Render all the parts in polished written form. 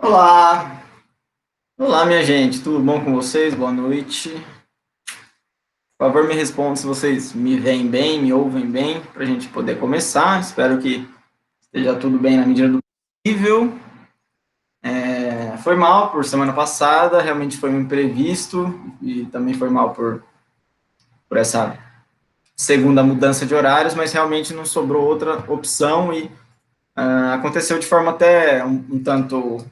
Olá! Olá, minha gente, tudo bom com vocês? Boa noite. Por favor, me respondam se vocês me veem bem, me ouvem bem, para a gente poder começar. Espero que esteja tudo bem na medida do possível. Foi mal por semana passada, realmente foi um imprevisto, e também foi mal por essa segunda mudança de horários, mas realmente não sobrou outra opção e aconteceu de forma até um tanto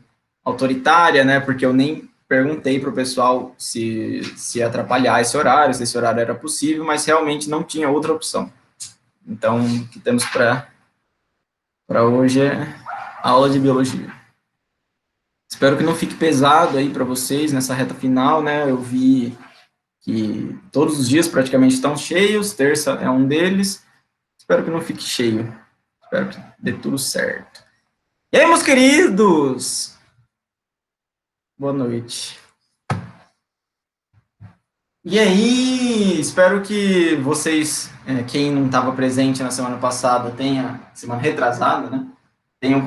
autoritária, né? Porque eu nem perguntei para o pessoal se ia atrapalhar esse horário, se esse horário era possível, mas realmente não tinha outra opção. Então, o que temos para hoje é aula de biologia. Espero que não fique pesado aí para vocês nessa reta final, né? Eu vi que todos os dias praticamente estão cheios, terça é um deles. Espero que não fique cheio. Espero que dê tudo certo. E aí, meus queridos? Boa noite. E aí, espero que vocês, quem não estava presente na semana passada, semana retrasada, né? Tenha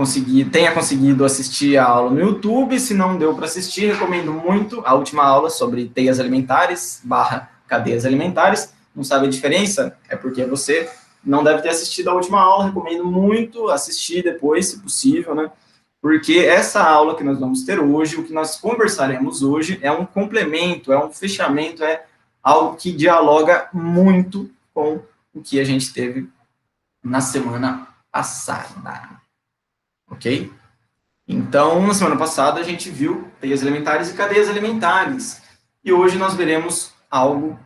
conseguido assistir a aula no YouTube. Se não deu para assistir, recomendo muito a última aula sobre teias alimentares barra cadeias alimentares. Não sabe a diferença? É porque você não deve ter assistido a última aula. Recomendo muito assistir depois, se possível, né? Porque essa aula que nós vamos ter hoje, o que nós conversaremos hoje, é um complemento, é um fechamento, é algo que dialoga muito com o que a gente teve na semana passada, ok? Então, na semana passada, a gente viu teias alimentares e cadeias alimentares. E hoje nós veremos algo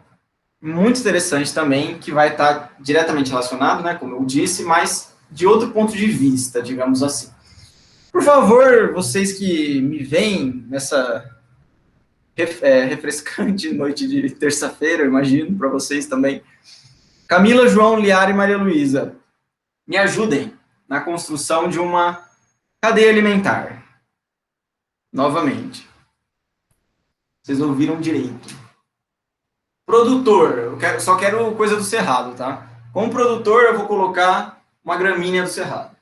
muito interessante também, que vai estar diretamente relacionado, né, como eu disse, mas de outro ponto de vista, digamos assim. Por favor, vocês que me veem nessa refrescante noite de terça-feira, eu imagino, para vocês também. Camila, João, Liara e Maria Luísa, me ajudem na construção de uma cadeia alimentar. Novamente. Vocês ouviram direito. Produtor, só quero coisa do Cerrado, tá? Como produtor, eu vou colocar uma gramínea do Cerrado.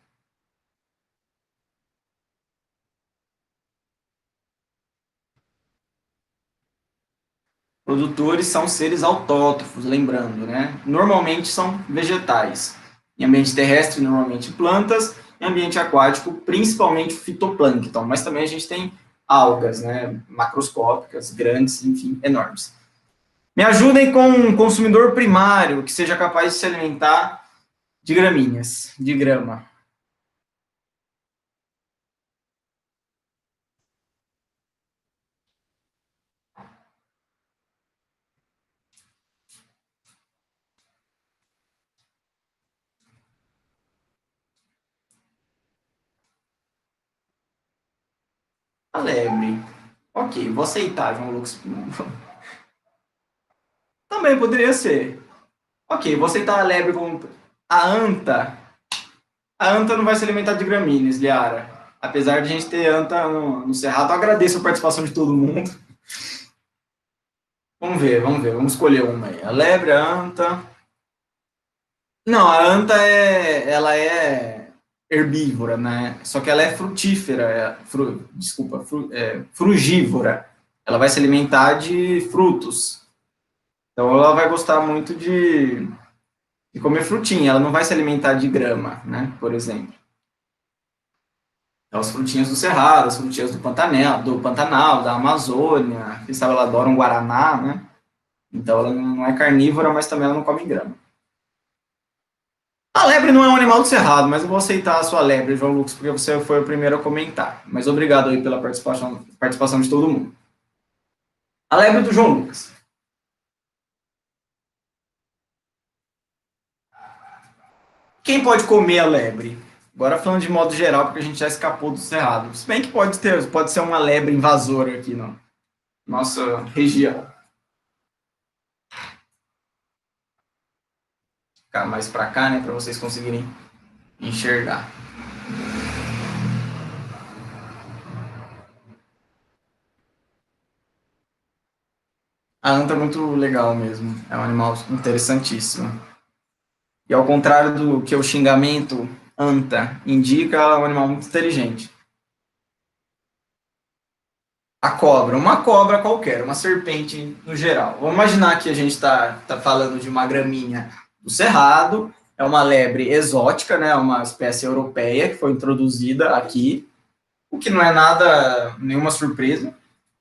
Produtores são seres autótrofos, lembrando, né? Normalmente são vegetais. Em ambiente terrestre, normalmente plantas. Em ambiente aquático, principalmente fitoplâncton. Mas também a gente tem algas, né? Macroscópicas, grandes, enfim, enormes. Me ajudem com um consumidor primário que seja capaz de se alimentar de gramíneas, de grama. A lebre. Ok, vou aceitar, João Lucas. Também poderia ser. Ok, vou aceitar a lebre como. A anta. A anta não vai se alimentar de gramíneas, Liara. Apesar de a gente ter anta no Cerrado, eu agradeço a participação de todo mundo. Vamos ver, vamos escolher uma aí. A lebre, a anta. Não, a anta ela é herbívora, né? Só que ela é frutífera, frugívora. Ela vai se alimentar de frutos. Então ela vai gostar muito de comer frutinha. Ela não vai se alimentar de grama, né? Por exemplo. Então, as frutinhas do Cerrado, as frutinhas do Pantanal, da Amazônia. Quem sabe ela adora um guaraná, né? Então ela não é carnívora, mas também ela não come grama. A lebre não é um animal do Cerrado, mas eu vou aceitar a sua lebre, João Lucas, porque você foi o primeiro a comentar. Mas obrigado aí pela participação de todo mundo. A lebre do João Lucas. Quem pode comer a lebre? Agora falando de modo geral, porque a gente já escapou do Cerrado. Se bem que pode ser uma lebre invasora aqui na nossa região. Ficar mais para cá, né, para vocês conseguirem enxergar. A anta é muito legal mesmo. É um animal interessantíssimo. E ao contrário do que o xingamento anta indica, ela é um animal muito inteligente. A cobra, uma cobra qualquer, uma serpente no geral. Vamos imaginar que a gente tá falando de uma gramínea do cerrado, é uma lebre exótica, né, uma espécie europeia que foi introduzida aqui, o que não é nada, nenhuma surpresa.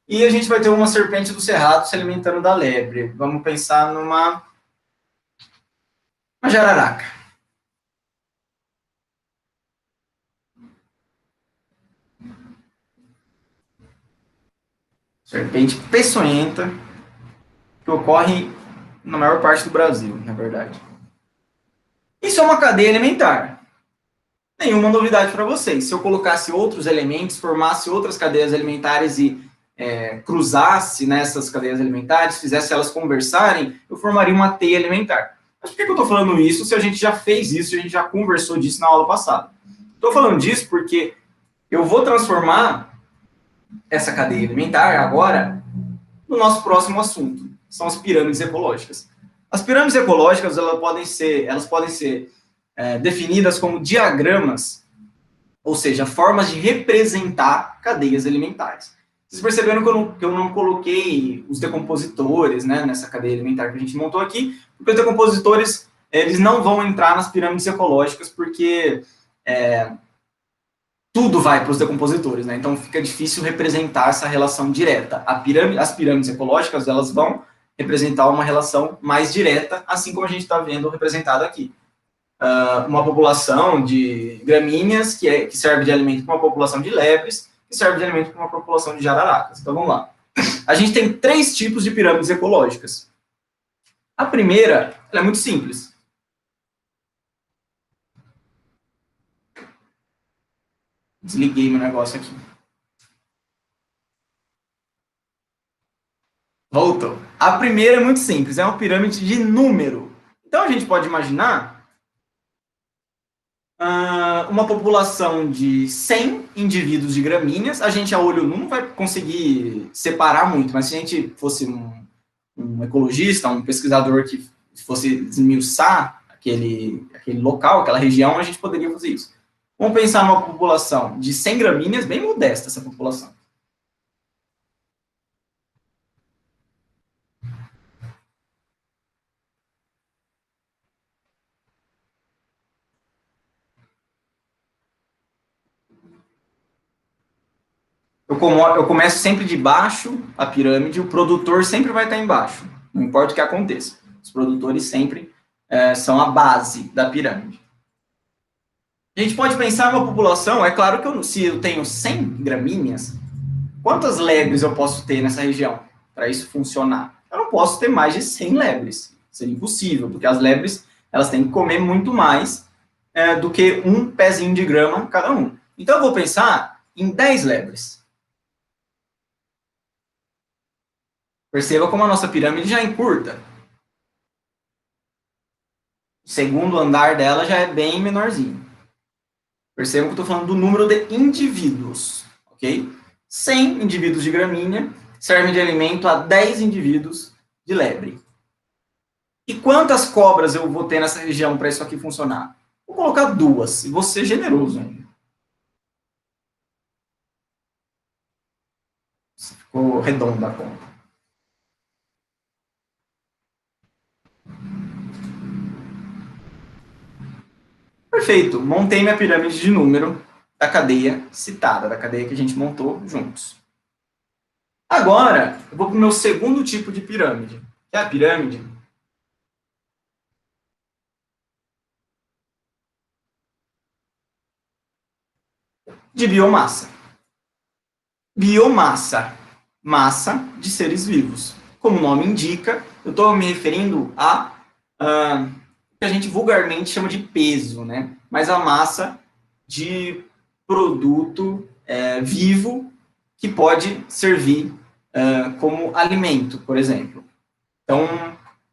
E a gente vai ter uma serpente do cerrado se alimentando da lebre. Vamos pensar uma jararaca. Serpente peçonhenta, que ocorre na maior parte do Brasil, na verdade. Isso é uma cadeia alimentar. Nenhuma novidade para vocês. Se eu colocasse outros elementos, formasse outras cadeias alimentares e cruzasse nessas cadeias alimentares, fizesse elas conversarem, eu formaria uma teia alimentar. Mas por que eu estou falando isso se a gente já fez isso, se a gente já conversou disso na aula passada? Estou falando disso porque eu vou transformar essa cadeia alimentar agora no nosso próximo assunto, são as pirâmides ecológicas. As pirâmides ecológicas elas podem ser definidas como diagramas, ou seja, formas de representar cadeias alimentares. Vocês perceberam que eu não coloquei os decompositores, né, nessa cadeia alimentar que a gente montou aqui, porque os decompositores eles não vão entrar nas pirâmides ecológicas, porque tudo vai para os decompositores, né? Então fica difícil representar essa relação direta. As pirâmides ecológicas elas vão representar uma relação mais direta, assim como a gente está vendo representado aqui. Uma população de gramíneas que serve de alimento para uma população de lebres, que serve de alimento para uma população de jararacas. Então vamos lá. A gente tem 3 tipos de pirâmides ecológicas. A primeira, ela é muito simples. Desliguei meu negócio aqui. Voltou. A primeira é muito simples, é uma pirâmide de número. Então a gente pode imaginar uma população de 100 indivíduos de gramíneas. A gente a olho nu não vai conseguir separar muito, mas se a gente fosse um ecologista, um pesquisador que fosse desmiuçar aquele local, aquela região, a gente poderia fazer isso. Vamos pensar numa população de 100 gramíneas, bem modesta essa população. Eu começo sempre de baixo a pirâmide, o produtor sempre vai estar embaixo, não importa o que aconteça. Os produtores sempre são a base da pirâmide. A gente pode pensar numa população, é claro que se eu tenho 100 gramíneas, quantas lebres eu posso ter nessa região para isso funcionar? Eu não posso ter mais de 100 lebres, seria impossível, porque as lebres elas têm que comer muito mais do que um pezinho de grama cada um. Então eu vou pensar em 10 lebres. Perceba como a nossa pirâmide já encurta. O segundo andar dela já é bem menorzinho. Percebam que eu estou falando do número de indivíduos, ok? 100 indivíduos de gramínea servem de alimento a 10 indivíduos de lebre. E quantas cobras eu vou ter nessa região para isso aqui funcionar? Vou colocar 2, e vou ser generoso ainda. Ficou redonda a conta. Perfeito, montei minha pirâmide de número da cadeia citada, da cadeia que a gente montou juntos. Agora, eu vou para o meu segundo tipo de pirâmide, que é a pirâmide de biomassa. Biomassa, massa de seres vivos. Como o nome indica, eu estou me referindo a que a gente vulgarmente chama de peso, né? Mas a massa de produto vivo que pode servir como alimento, por exemplo. Então,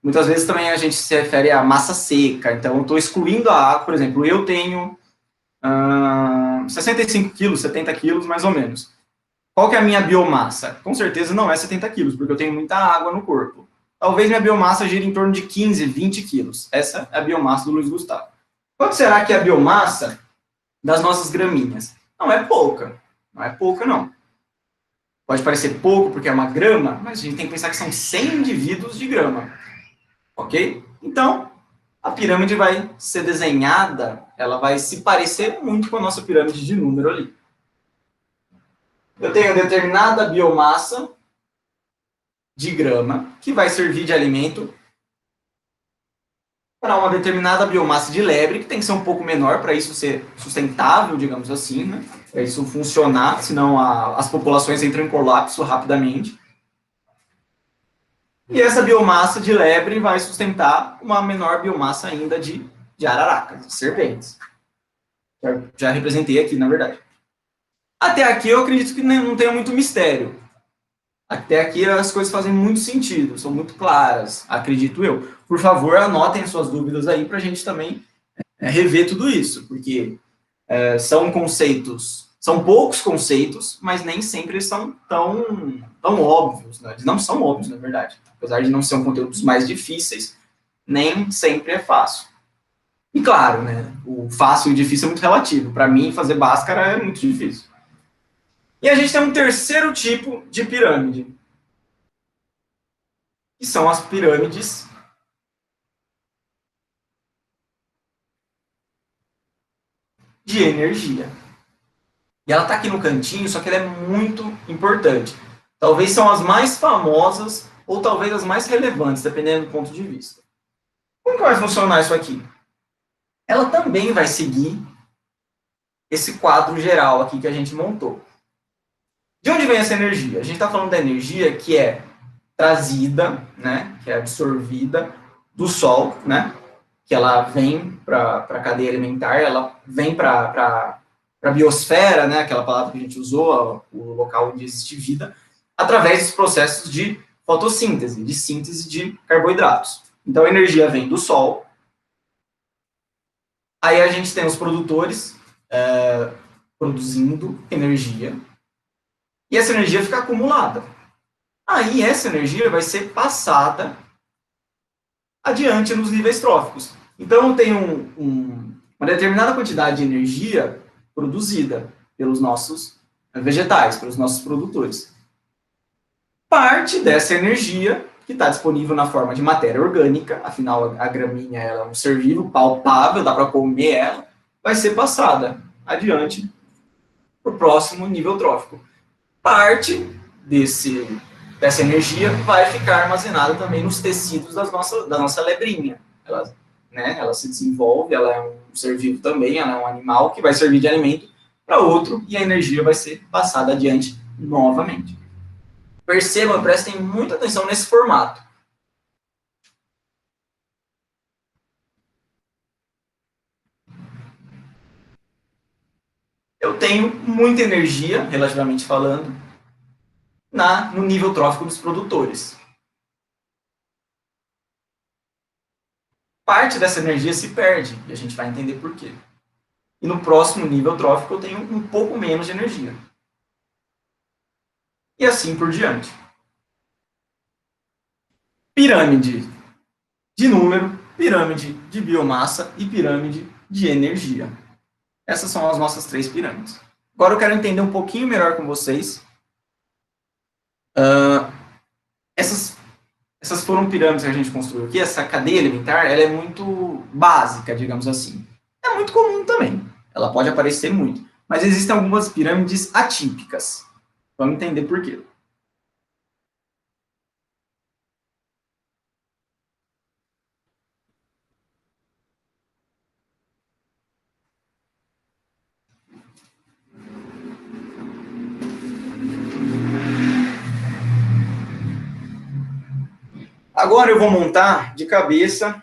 muitas vezes também a gente se refere à massa seca. Então, eu estou excluindo a água, por exemplo, eu tenho 65 quilos, 70 quilos, mais ou menos. Qual que é a minha biomassa? Com certeza não é 70 quilos, porque eu tenho muita água no corpo. Talvez minha biomassa gire em torno de 15, 20 quilos. Essa é a biomassa do Luiz Gustavo. Quanto será que é a biomassa das nossas gramíneas? Não é pouca. Não é pouca, não. Pode parecer pouco porque é uma grama, mas a gente tem que pensar que são 100 indivíduos de grama, ok? Então, a pirâmide vai ser desenhada, ela vai se parecer muito com a nossa pirâmide de número ali. Eu tenho determinada biomassa de grama, que vai servir de alimento para uma determinada biomassa de lebre, que tem que ser um pouco menor para isso ser sustentável, digamos assim, né? Para isso funcionar, senão as populações entram em colapso rapidamente. E essa biomassa de lebre vai sustentar uma menor biomassa ainda de araracas, de serpentes. Já representei aqui, na verdade. Até aqui eu acredito que não tenha muito mistério. Até aqui as coisas fazem muito sentido, são muito claras, acredito eu. Por favor, anotem as suas dúvidas aí para a gente também rever tudo isso, porque são conceitos, são poucos conceitos, mas nem sempre eles são tão óbvios, né? Eles não são óbvios, na verdade. Apesar de não ser um conteúdo dos mais difíceis, nem sempre é fácil. E claro, né, o fácil e o difícil é muito relativo. Para mim, fazer Bhaskara é muito difícil. E a gente tem um terceiro tipo de pirâmide, que são as pirâmides de energia. E ela está aqui no cantinho, só que ela é muito importante. Talvez são as mais famosas ou talvez as mais relevantes, dependendo do ponto de vista. Como que vai funcionar isso aqui? Ela também vai seguir esse quadro geral aqui que a gente montou. De onde vem essa energia? A gente está falando da energia que é trazida, né, que é absorvida do Sol, né, que ela vem para a cadeia alimentar, ela vem para a biosfera, né, aquela palavra que a gente usou, o local onde existe vida, através dos processos de fotossíntese, de síntese de carboidratos. Então, a energia vem do Sol, aí a gente tem os produtores produzindo energia, e essa energia fica acumulada. Aí essa energia vai ser passada adiante nos níveis tróficos. Então, eu tenho uma determinada quantidade de energia produzida pelos nossos vegetais, pelos nossos produtores. Parte dessa energia, que está disponível na forma de matéria orgânica, afinal a gramínea ela é um ser vivo, palpável, dá para comer ela, vai ser passada adiante para o próximo nível trófico. Parte dessa energia vai ficar armazenada também nos tecidos da nossa lebrinha. Ela se desenvolve, ela é um ser vivo também, ela é um animal que vai servir de alimento para outro e a energia vai ser passada adiante novamente. Percebam, prestem muita atenção nesse formato. Eu tenho muita energia, relativamente falando, no nível trófico dos produtores. Parte dessa energia se perde, e a gente vai entender por quê. E no próximo nível trófico eu tenho um pouco menos de energia. E assim por diante. Pirâmide de número, pirâmide de biomassa e pirâmide de energia. Essas são as nossas três pirâmides. Agora eu quero entender um pouquinho melhor com vocês. Essas foram pirâmides que a gente construiu aqui. Essa cadeia alimentar ela é muito básica, digamos assim. É muito comum também. Ela pode aparecer muito. Mas existem algumas pirâmides atípicas. Vamos entender por quê. Agora eu vou montar de cabeça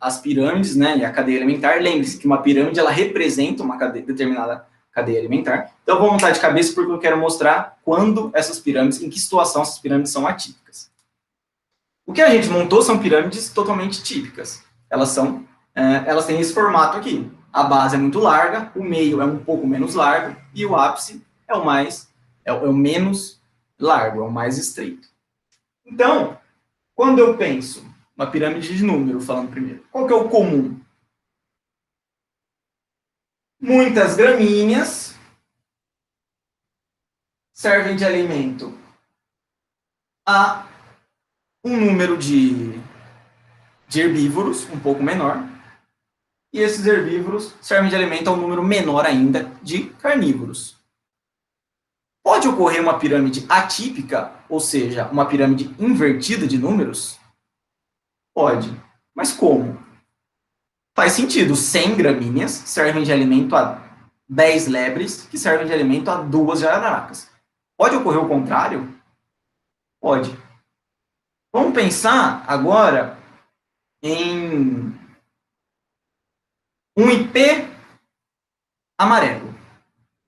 as pirâmides, né, e a cadeia alimentar. Lembre-se que uma pirâmide ela representa uma determinada cadeia alimentar. Então eu vou montar de cabeça porque eu quero mostrar quando essas pirâmides, em que situação essas pirâmides são atípicas. O que a gente montou são pirâmides totalmente típicas. Elas têm esse formato aqui. A base é muito larga, o meio é um pouco menos largo e o ápice é o menos largo, é o mais estreito. Então, quando eu penso uma pirâmide de número, falando primeiro, qual que é o comum? Muitas gramíneas servem de alimento a um número de herbívoros um pouco menor, e esses herbívoros servem de alimento a um número menor ainda de carnívoros. Pode ocorrer uma pirâmide atípica, ou seja, uma pirâmide invertida de números? Pode. Mas como? Faz sentido. 100 gramíneas servem de alimento a 10 lebres, que servem de alimento a 2 jararacas. Pode ocorrer o contrário? Pode. Vamos pensar agora em um IP amarelo.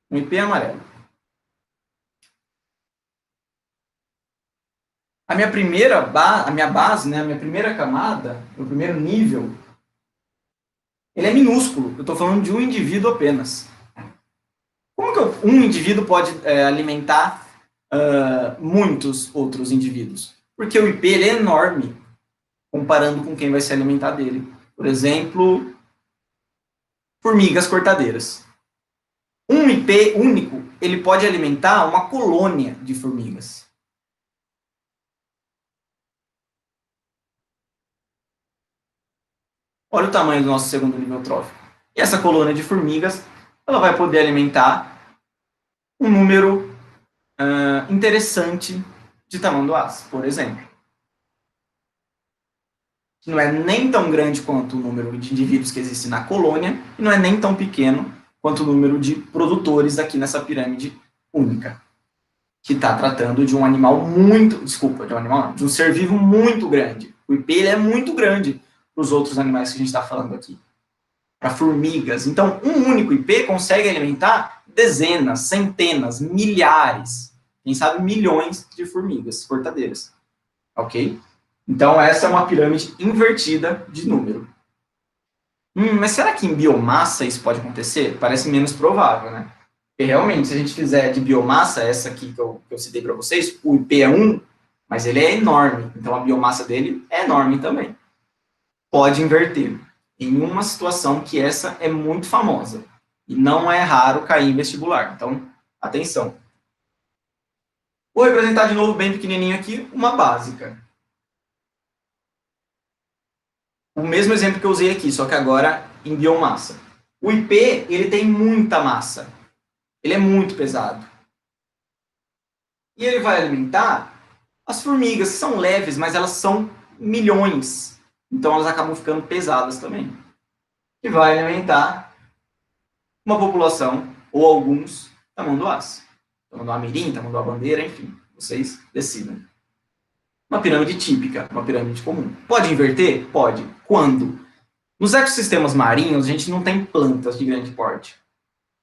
Um IP amarelo. A minha base, né, a minha primeira camada, o primeiro nível, ele é minúsculo. Eu estou falando de um indivíduo apenas. Como que um indivíduo pode alimentar muitos outros indivíduos? Porque o IP ele é enorme, comparando com quem vai se alimentar dele. Por exemplo, formigas cortadeiras. Um IP único, ele pode alimentar uma colônia de formigas. Olha o tamanho do nosso segundo nível trófico. E essa colônia de formigas, ela vai poder alimentar um número interessante de tamanduás, por exemplo. Não é nem tão grande quanto o número de indivíduos que existe na colônia, e não é nem tão pequeno quanto o número de produtores aqui nessa pirâmide única, que está tratando de um animal de um ser vivo muito grande. O IP ele é muito grande para os outros animais que a gente está falando aqui. Para formigas. Então, um único IP consegue alimentar dezenas, centenas, milhares, quem sabe milhões de formigas cortadeiras. Ok? Então, essa é uma pirâmide invertida de número. Mas será que em biomassa isso pode acontecer? Parece menos provável, né? Porque realmente, se a gente fizer de biomassa, essa aqui que eu citei para vocês, o IP é 1, mas ele é enorme. Então, a biomassa dele é enorme também. Pode inverter. Em uma situação que essa é muito famosa. E não é raro cair em vestibular. Então, atenção. Vou representar de novo bem pequenininho aqui uma básica. O mesmo exemplo que eu usei aqui, só que agora em biomassa. O IP, ele tem muita massa. Ele é muito pesado. E ele vai alimentar as formigas, que são leves, mas elas são milhões. Então, elas acabam ficando pesadas também. E vai alimentar uma população, ou alguns, tamanduás. Tamanduá mirim, tamanduá bandeira, enfim. Vocês decidam. Uma pirâmide típica, uma pirâmide comum. Pode inverter? Pode. Quando? Nos ecossistemas marinhos, a gente não tem plantas de grande porte.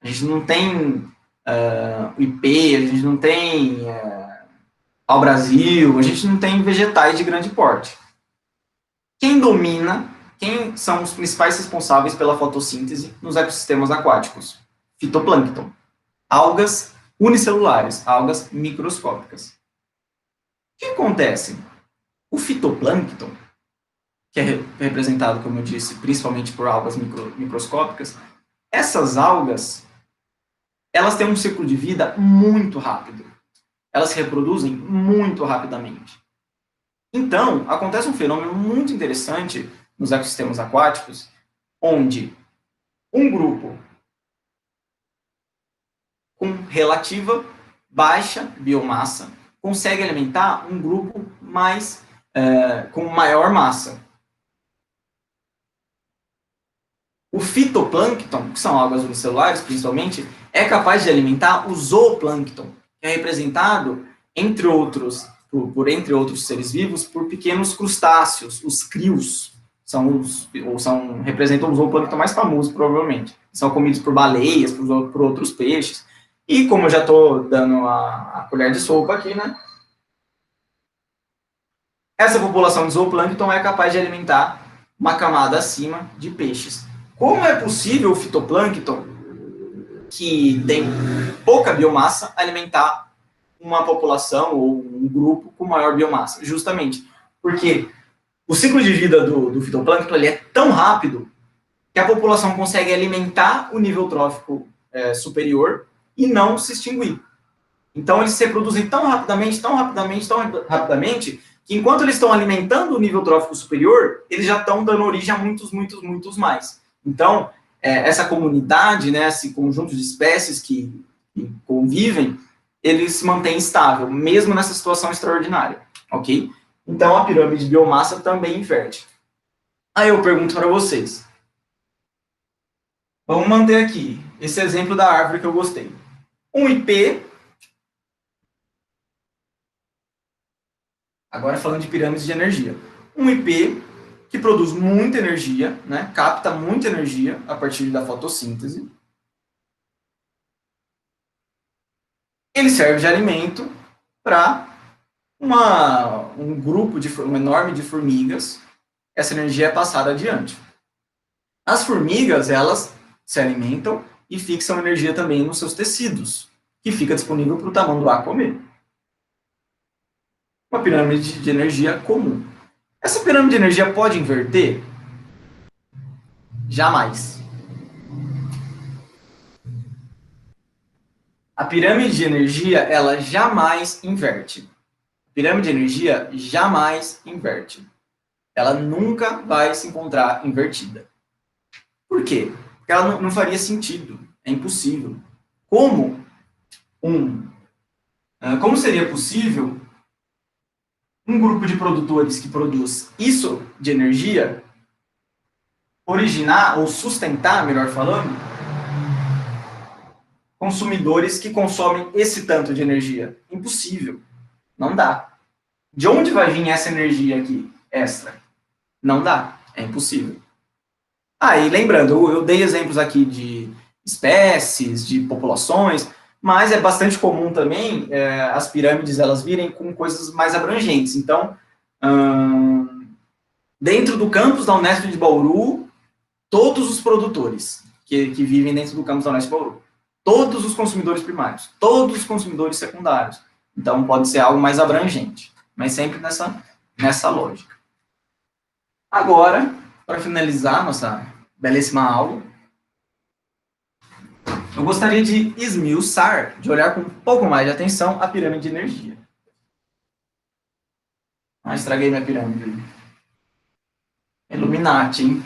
A gente não tem IP, a gente não tem pau-brasil, a gente não tem vegetais de grande porte. Quem domina, quem são os principais responsáveis pela fotossíntese nos ecossistemas aquáticos? Fitoplâncton. Algas unicelulares, algas microscópicas. O que acontece? O fitoplâncton, que é representado, como eu disse, principalmente por algas microscópicas, essas algas, elas têm um ciclo de vida muito rápido. Elas se reproduzem muito rapidamente. Então, acontece um fenômeno muito interessante nos ecossistemas aquáticos, onde um grupo com relativa baixa biomassa consegue alimentar um grupo com maior massa. O fitoplâncton, que são algas unicelulares principalmente, é capaz de alimentar o zooplâncton, que é representado, entre outros seres vivos, por pequenos crustáceos, os crios, representam o zooplâncton mais famoso, provavelmente. São comidos por baleias, por outros peixes. E como eu já estou dando a colher de sopa aqui, né? Essa população de zooplâncton é capaz de alimentar uma camada acima de peixes. Como é possível o fitoplâncton, que tem pouca biomassa, alimentar uma população ou um grupo com maior biomassa? Justamente porque o ciclo de vida do fitoplâncton ele é tão rápido que a população consegue alimentar o nível trófico superior e não se extinguir. Então, eles se reproduzem tão rapidamente, tão rapidamente, tão rapidamente, que enquanto eles estão alimentando o nível trófico superior, eles já estão dando origem a muitos, muitos, muitos mais. Então, essa comunidade, né, esse conjunto de espécies que convivem, ele se mantém estável, mesmo nessa situação extraordinária, ok? Então, a pirâmide de biomassa também inverte. Aí eu pergunto para vocês, vamos manter aqui esse exemplo da árvore que eu gostei. Um IP, agora falando de pirâmides de energia. Um IP que produz muita energia, né, capta muita energia a partir da fotossíntese. Ele serve de alimento para um grupo, um enorme de formigas. Essa energia é passada adiante. As formigas, elas se alimentam e fixam energia também nos seus tecidos, que fica disponível para o tamanduá comer. Uma pirâmide de energia comum. Essa pirâmide de energia pode inverter? Jamais. A pirâmide de energia, ela jamais inverte. A pirâmide de energia jamais inverte. Ela nunca vai se encontrar invertida. Por quê? Porque ela não faria sentido. É impossível. Como seria possível um grupo de produtores que produz isso de energia originar ou sustentar, melhor falando, consumidores que consomem esse tanto de energia? Impossível. Não dá. De onde vai vir essa energia aqui, extra? Não dá. É impossível. E lembrando, eu dei exemplos aqui de espécies, de populações, mas é bastante comum também as pirâmides elas virem com coisas mais abrangentes. Então, dentro do campus da Unesp de Bauru, todos os produtores que vivem dentro do campus da Unesp de Bauru, todos os consumidores primários, todos os consumidores secundários. Então, pode ser algo mais abrangente, mas sempre nessa lógica. Agora, para finalizar nossa belíssima aula, eu gostaria de esmiuçar, de olhar com um pouco mais de atenção a pirâmide de energia. Estraguei minha pirâmide. Illuminati, hein?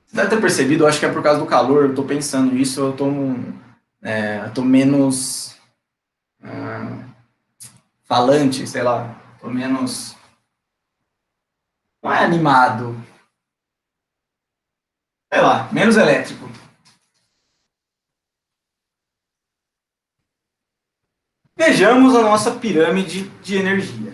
Você deve ter percebido, eu acho que é por causa do calor, eu estou pensando isso, eu estou menos falante, sei lá, estou menos... Não é animado. Sei lá, menos elétrico. Vejamos a nossa pirâmide de energia.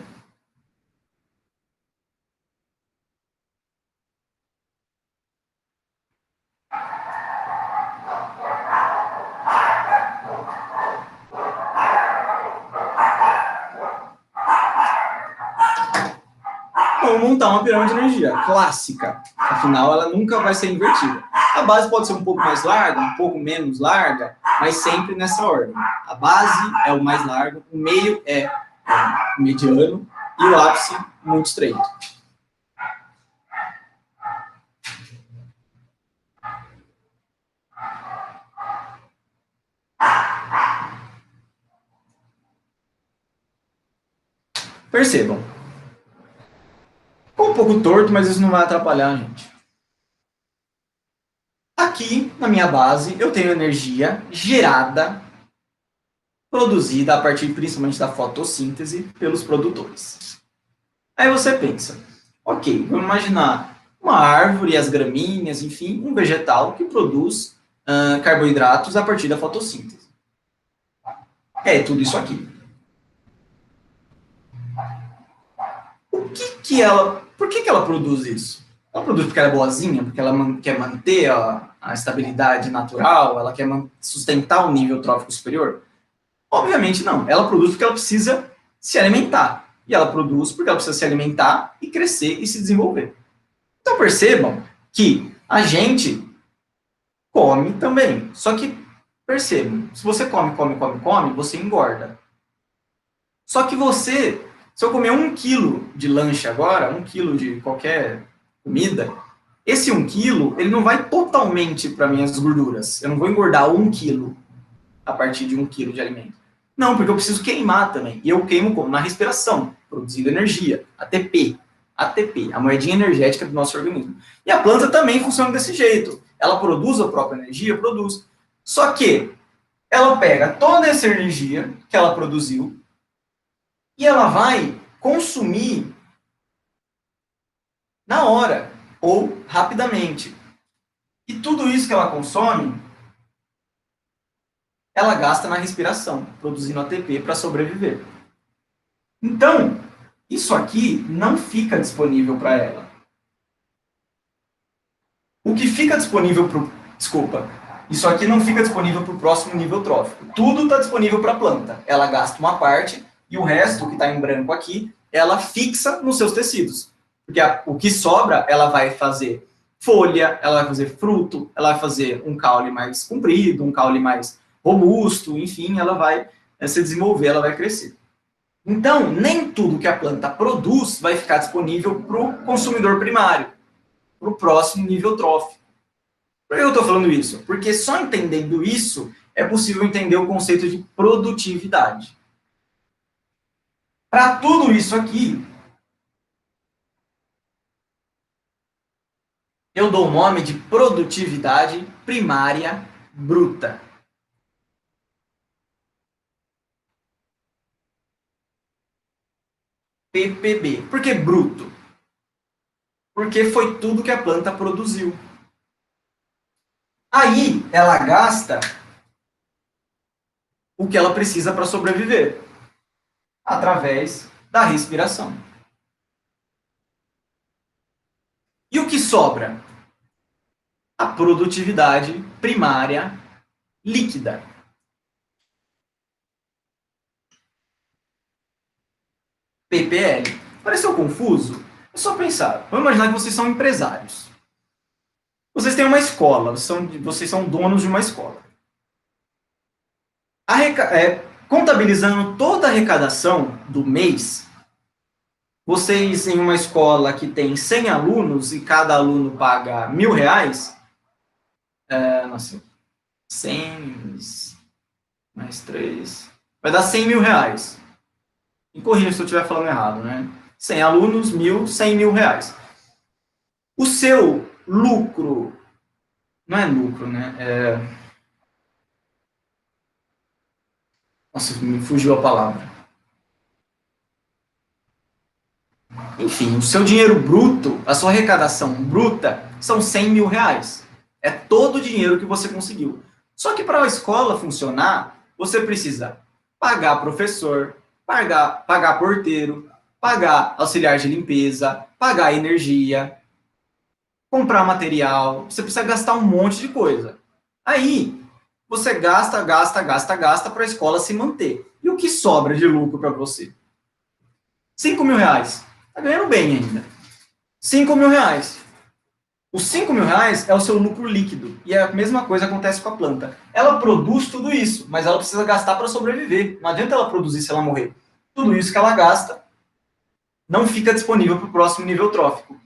Vamos montar uma pirâmide de energia clássica. Afinal, ela nunca vai ser invertida. A base pode ser um pouco mais larga, um pouco menos larga, mas sempre nessa ordem. A base é o mais largo, o meio é o mediano e o ápice muito estreito. Percebam. Ficou um pouco torto, mas isso não vai atrapalhar a gente. Aqui, na minha base, eu tenho energia gerada, produzida a partir principalmente da fotossíntese pelos produtores. Aí você pensa, ok, vamos imaginar uma árvore, as gramíneas, enfim, um vegetal que produz carboidratos a partir da fotossíntese. É tudo isso aqui. Por que ela produz isso? Ela produz porque ela é boazinha, porque ela quer manter a estabilidade natural, ela quer sustentar o nível trófico superior? Obviamente não. Ela produz porque ela precisa se alimentar. E ela produz porque ela precisa se alimentar e crescer e se desenvolver. Então percebam que a gente come também. Só que percebam, se você come, você engorda. Só que se eu comer 1 quilo de lanche agora, 1 quilo de qualquer comida, esse 1 quilo, ele não vai totalmente para minhas gorduras. Eu não vou engordar 1 quilo a partir de 1 quilo de alimento. Não, porque eu preciso queimar também. E eu queimo como? Na respiração, produzindo energia, ATP. ATP, a moedinha energética do nosso organismo. E a planta também funciona desse jeito. Ela produz a própria energia? Produz. Só que ela pega toda essa energia que ela produziu e ela vai consumir na hora ou rapidamente. E tudo isso que ela consome, ela gasta na respiração, produzindo ATP para sobreviver. Então, isso aqui não fica disponível para ela. O que fica disponível para o... Desculpa. Isso aqui não fica disponível para o próximo nível trófico. Tudo está disponível para a planta. Ela gasta uma parte e o resto, que está em branco aqui, ela fixa nos seus tecidos. Porque o que sobra, ela vai fazer folha, ela vai fazer fruto, ela vai fazer um caule mais comprido, um caule mais robusto, enfim, ela vai se desenvolver, ela vai crescer. Então, nem tudo que a planta produz vai ficar disponível para o consumidor primário, para o próximo nível trófico. Por que eu estou falando isso? Porque só entendendo isso é possível entender o conceito de produtividade. Para tudo isso aqui, eu dou o nome de produtividade primária bruta. PPB. Por que bruto? Porque foi tudo que a planta produziu. Aí, ela gasta o que ela precisa para sobreviver, através da respiração. E o que sobra? A produtividade primária líquida. PPL. Pareceu confuso? É só pensar. Vamos imaginar que vocês são empresários. Vocês têm uma escola, vocês são donos de uma escola. Contabilizando toda a arrecadação do mês, vocês em uma escola que tem 100 alunos e cada aluno paga R$1.000, nossa, 100 mais 3, vai dar R$100.000. Me corrija se eu estiver falando errado, né? 100 alunos, 100 mil reais. O seu lucro, não é lucro, né? Nossa, me fugiu a palavra. Enfim, o seu dinheiro bruto, a sua arrecadação bruta, são 100 mil reais. É todo o dinheiro que você conseguiu. Só que para a escola funcionar, você precisa pagar professor, pagar porteiro, pagar auxiliar de limpeza, pagar energia, comprar material, você precisa gastar um monte de coisa. Aí, você gasta para a escola se manter. E o que sobra de lucro para você? 5 mil reais. Está ganhando bem ainda. 5 mil reais. Os 5 mil reais é o seu lucro líquido. E a mesma coisa acontece com a planta. Ela produz tudo isso, mas ela precisa gastar para sobreviver. Não adianta ela produzir se ela morrer. Tudo isso que ela gasta não fica disponível para o próximo nível trófico.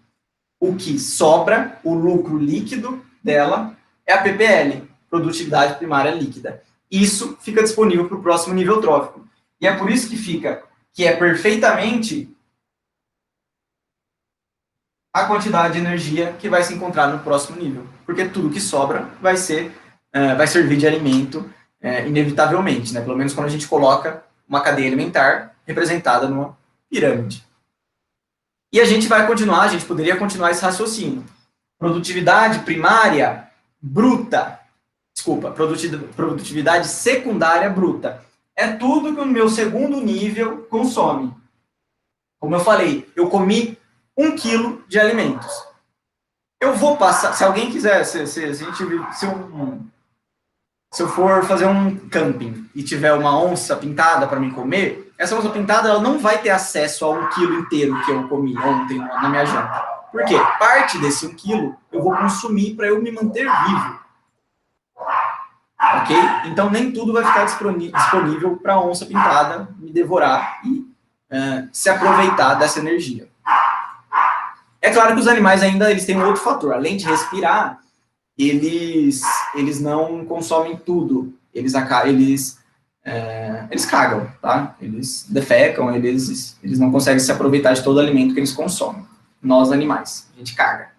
O que sobra, o lucro líquido dela, é a PPL, produtividade primária líquida. Isso fica disponível para o próximo nível trófico. E é por isso que é perfeitamente a quantidade de energia que vai se encontrar no próximo nível. Porque tudo que sobra vai servir de alimento, inevitavelmente, né? Pelo menos quando a gente coloca uma cadeia alimentar representada numa pirâmide. E a gente poderia continuar esse raciocínio. Produtividade primária bruta, produtividade secundária bruta. É tudo que o meu segundo nível consome. Como eu falei, eu comi 1 quilo de alimentos. Eu vou passar, se alguém quiser, se eu for fazer um camping e tiver uma onça pintada para mim comer, essa onça pintada ela não vai ter acesso a 1 quilo inteiro que eu comi ontem na minha janta. Por quê? Parte desse 1 quilo eu vou consumir para eu me manter vivo. Ok? Então nem tudo vai ficar disponível para a onça pintada me devorar e se aproveitar dessa energia. É claro que os animais ainda eles têm um outro fator. Além de respirar, eles não consomem tudo. Eles cagam, tá? Eles defecam, eles não conseguem se aproveitar de todo o alimento que eles consomem. Nós, animais, a gente caga.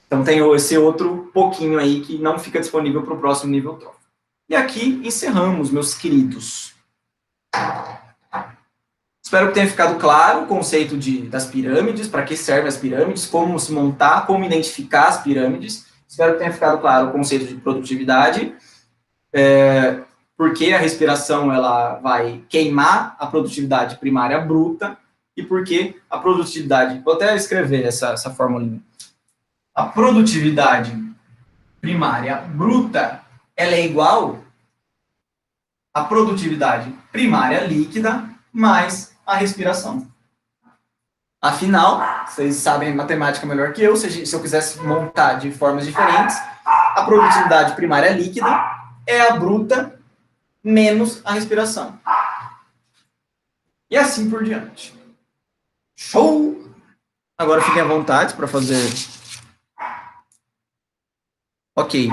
Então tem esse outro pouquinho aí que não fica disponível para o próximo nível trófico. E aqui encerramos, meus queridos. Espero que tenha ficado claro o conceito das pirâmides, para que servem as pirâmides, como se montar, como identificar as pirâmides. Espero que tenha ficado claro o conceito de produtividade, porque a respiração ela vai queimar a produtividade primária bruta e porque a produtividade... Vou até escrever essa formulinha. A produtividade primária bruta ela é igual à produtividade primária líquida mais a respiração. Afinal, vocês sabem matemática melhor que eu, se eu quisesse montar de formas diferentes, a produtividade primária líquida é a bruta menos a respiração. E assim por diante. Show! Agora fiquem à vontade para fazer... Ok,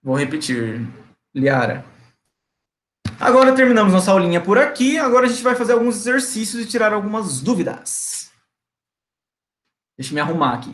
vou repetir, Liara. Agora terminamos nossa aulinha por aqui, agora a gente vai fazer alguns exercícios e tirar algumas dúvidas. Deixa eu me arrumar aqui.